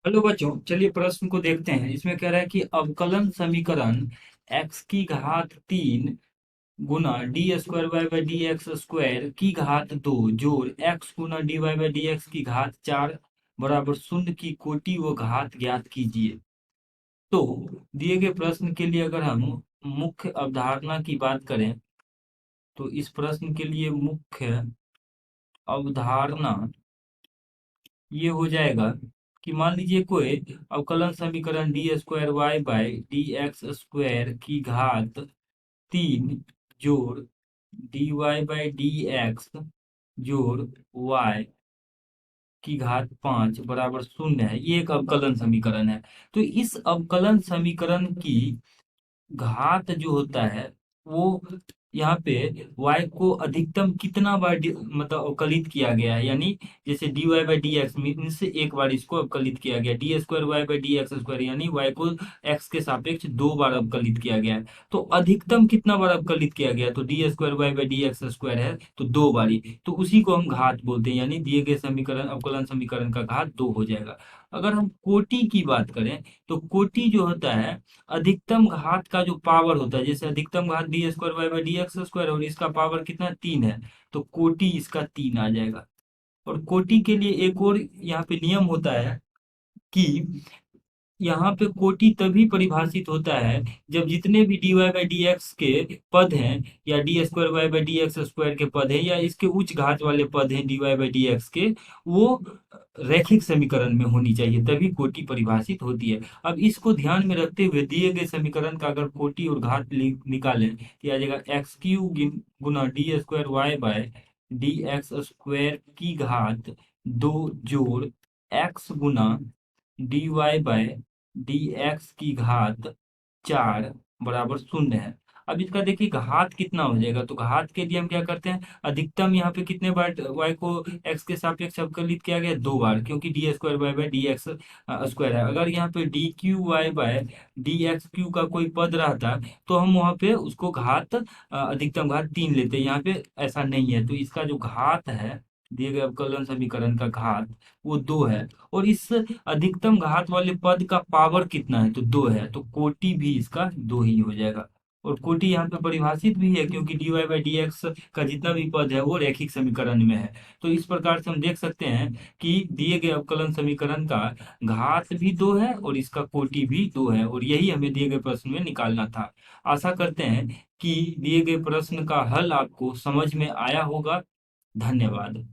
Hello बच्चों, चलिए प्रश्न को देखते हैं। इसमें कह रहा है कि अवकलन समीकरण x की घात 3 गुना D square Y by D X square की घात 2 जोड़ x गुना D Y by D X की घात 4 बराबर शून्य की कोटि व घात ज्ञात कीजिए। तो दिए गए प्रश्न के लिए अगर हम मुख्य अवधारणा की बात करें तो इस प्रश्न के लिए मुख्य अवधारणा ये हो जाएगा कि मान लीजिए कोई अवकलन समीकरण D square Y by D X square की घात 3 जोड़ D Y by D X जोड़ वाई की घात 5 बराबर शून्य है। ये एक अवकलन समीकरण है। तो इस अवकलन समीकरण की घात जो होता है वो यहाँ पे y को अधिकतम कितना बार मतलब अवकलित किया गया है, यानी जैसे D Y by D X mean से एक बार इसको अवकलित किया गया, D square Y by D X square यानी y को x के सापेक्ष दो बार अवकलित किया गया है। तो अधिकतम कितना बार अवकलित किया गया, तो D square Y by D X square है तो दो बारी, तो उसी को हम घात बोलते हैं, यानी दिए गए समीकरण अवकलन समीकरण का घात दो हो जाएगा। अगर हम कोटि की बात करें तो कोटि जो होता है अधिकतम घात का जो पावर होता है, जैसे अधिकतम घात D square Y by D X square और इसका पावर कितना 3 है, तो कोटि इसका 3 आ जाएगा। और कोटि के लिए एक और यहाँ पे नियम होता है कि यहाँ पे कोटि तभी परिभाषित होता है जब जितने भी D Y by D X के पद हैं या D square Y by D X square के पद हैं या इसके उच्च घात वाले पद हैं D Y by D X के, वो रैखिक समीकरण में होनी चाहिए, तभी कोटि परिभाषित होती है। अब इसको ध्यान में रखते हुए दिए गए समीकरण का अगर कोटि और घात निकालें तो आ जाएगा एक्स क्यू गुना D square Y by D X square की घात दो जोड़ एक्स गुना D Y by D X की घात 4 बराबर शून्य है। अब इसका देखिए घात कितना हो जाएगा, तो घात के लिए हम क्या करते हैं, अधिकतम यहाँ पे कितने बार y को x के सापेक्ष अवकलित किया गया, दो बार, क्योंकि D square Y by D X square है। अगर यहाँ पे D cube Y by D X cube का कोई पद रहता तो हम वहाँ पे उसको घात अधिकतम घात 3 लेते, यहाँ पे ऐसा नहीं है, तो इसका जो घात है दिए गए अवकलन समीकरण का घात वो दो है। और इस अधिकतम घात वाले पद का पावर कितना है, तो दो है, तो कोटि भी इसका दो ही हो जाएगा। और कोटि यहाँ पे परिभाषित भी है क्योंकि D Y by D X का जितना भी पद है वो रैखिक समीकरण में है। तो इस प्रकार से हम देख सकते हैं कि दिए गए अवकलन समीकरण का घात भी दो है और इसका कोटि भी दो है, और यही हमें दिए गए प्रश्न में निकालना था। आशा करते हैं कि दिए गए प्रश्न का हल आपको समझ में आया होगा। धन्यवाद।